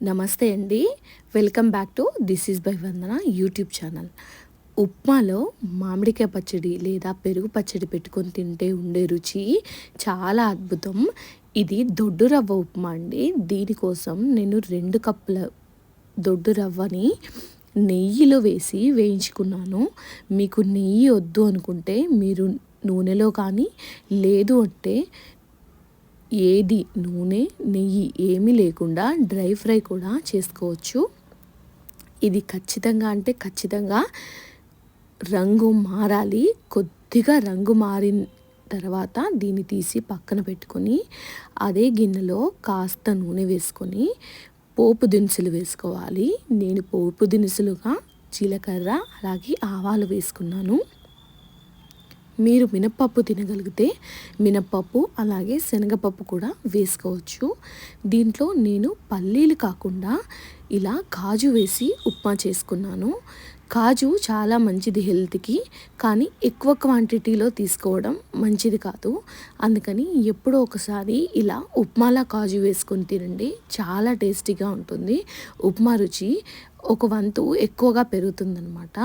నమస్తే అండి. Welcome back to this is by Vandana YouTube channel. ఉప్మాలో మామిడికాయ పచ్చడి లేదా పెరుగు పచ్చడి పెట్టుకొని తింటే ఉండే రుచి చాలా అద్భుతం. ఇది దొడ్డు రవ్వ ఉప్మా అండి. దీనికోసం నేను 2 కప్పుల దొడ్డు రవ్వని నెయ్యిలో వేసి వేయించుకున్నాను. మీకు నెయ్యి వద్దు అనుకుంటే మీరు నూనెలో కానీ, లేదు అంటే ఏది నూనె, నెయ్యి ఏమీ లేకుండా డ్రై ఫ్రై కూడా చేసుకోవచ్చు. ఇది ఖచ్చితంగా అంటే ఖచ్చితంగా రంగు మారాలి. కొద్దిగా రంగు మారిన తర్వాత దీన్ని తీసి పక్కన పెట్టుకొని అదే గిన్నెలో కాస్త నూనె వేసుకొని పోపు దినుసులు వేసుకోవాలి. నేను పోపు దినుసులుగా జీలకర్ర అలాగే ఆవాలు వేసుకున్నాను. మీరు మినప్పప్పు తినగలిగితే మినప్పప్పు అలాగే శనగపప్పు కూడా వేసుకోవచ్చు. దీంట్లో నేను పల్లీలు కాకుండా ఇలా కాజు వేసి ఉప్మా చేసుకున్నాను. కాజు చాలా మంచిది హెల్త్కి, కానీ ఎక్కువ క్వాంటిటీలో తీసుకోవడం మంచిది కాదు. అందుకని ఎప్పుడో ఒకసారి ఇలా ఉప్మాలా కాజు వేసుకొని తినండి, చాలా టేస్టీగా ఉంటుంది. ఉప్మా రుచి ఒక వంతు ఎక్కువగా పెరుగుతుందన్నమాట.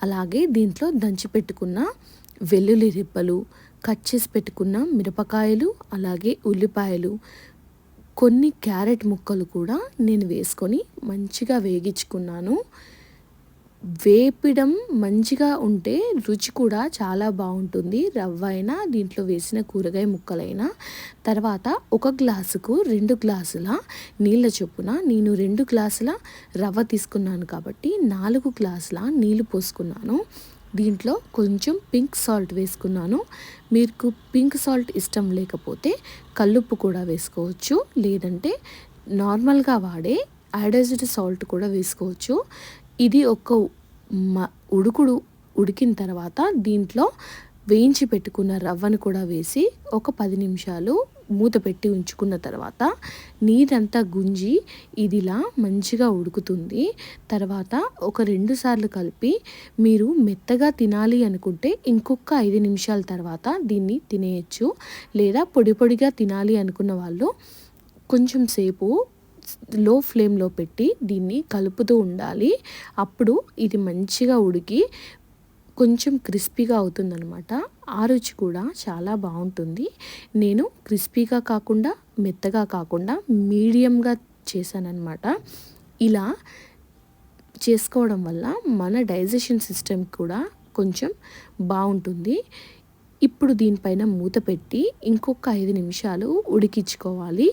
అలాగే దీంట్లో దంచి పెట్టుకున్న వెల్లుల్లి రెబ్బలు, కట్ చేసి పెట్టుకున్న మిరపకాయలు, అలాగే ఉల్లిపాయలు, కొన్ని క్యారెట్ ముక్కలు కూడా నేను వేసుకొని మంచిగా వేగించుకున్నాను. వేపడం మంచిగా ఉంటే రుచి కూడా చాలా బాగుంటుంది. రవ్వ అయినా దీంట్లో వేసిన కూరగాయ ముక్కలైనా. తర్వాత 1 గ్లాసుకు 2 గ్లాసుల నీళ్ళ చొప్పున నేను 2 గ్లాసుల రవ్వ తీసుకున్నాను కాబట్టి 4 గ్లాసుల నీళ్ళు పోసుకున్నాను. దీంట్లో కొంచెం పింక్ సాల్ట్ వేసుకున్నాను. మీకు పింక్ సాల్ట్ ఇష్టం లేకపోతే కల్లుప్పు కూడా వేసుకోవచ్చు, లేదంటే నార్మల్గా వాడే ఐడైజ్డ్ సాల్ట్ కూడా వేసుకోవచ్చు. ఇది ఒక ఉడికిన తర్వాత దీంట్లో వేయించి పెట్టుకున్న రవ్వను కూడా వేసి ఒక 10 నిమిషాలు మూత పెట్టి ఉంచుకున్న తర్వాత నీరంతా గుంజి ఇదిలా మంచిగా ఉడుకుతుంది. తర్వాత ఒక 2 సార్లు కలిపి మీరు మెత్తగా తినాలి అనుకుంటే ఇంకొక 5 నిమిషాల తర్వాత దీన్ని తినేయచ్చు. లేదా పొడి పొడిగా తినాలి అనుకున్న వాళ్ళు కొంచెం సేపు లో ఫ్లేమ్లో పెట్టి దీన్ని కలుపుతూ ఉండాలి. అప్పుడు ఇది మంచిగా ఉడికి కొంచెం క్రిస్పీగా అవుతుందనమాట. ఆ రుచి కూడా చాలా బాగుంటుంది. నేను క్రిస్పీగా కాకుండా మెత్తగా కాకుండా మీడియంగా చేశానన్నమాట. ఇలా చేసుకోవడం వల్ల మన డైజెషన్ సిస్టమ్ కూడా కొంచెం బాగుంటుంది. ఇప్పుడు దీనిపైన మూత పెట్టి ఇంకొక 5 నిమిషాలు ఉడికించుకోవాలి.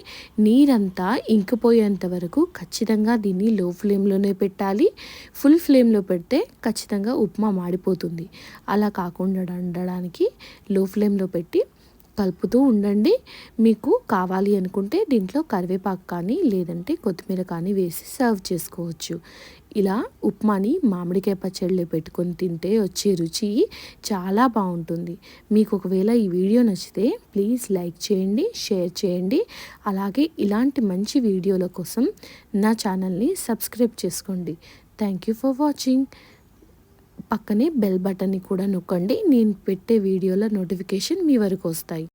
నీరంతా ఇంకిపోయేంత వరకు ఖచ్చితంగా దీన్ని లో ఫ్లేమ్లోనే పెట్టాలి. ఫుల్ ఫ్లేమ్లో పెడితే ఖచ్చితంగా ఉప్మా మాడిపోతుంది. అలా కాకుండా ఉండడానికి లో ఫ్లేమ్లో పెట్టి కలుపుతూ ఉండండి. మీకు కావాలి అనుకుంటే దీంట్లో కరివేపాకు కానీ లేదంటే కొత్తిమీర కానీ వేసి సర్వ్ చేసుకోవచ్చు. ఇలా ఉప్మాని మామిడికాయ పచ్చడిలో పెట్టుకొని తింటే వచ్చే రుచి చాలా బాగుంటుంది. మీకు ఒకవేళ ఈ వీడియో నచ్చితే ప్లీజ్ లైక్ చేయండి, షేర్ చేయండి. అలాగే ఇలాంటి మంచి వీడియోల కోసం నా ఛానల్ని సబ్స్క్రైబ్ చేసుకోండి. Thank you for watching. పక్కనే బెల్ బటన్ని కూడా నొక్కండి. నేను పెట్టే వీడియోల నోటిఫికేషన్ మీ వరకు వస్తాయి.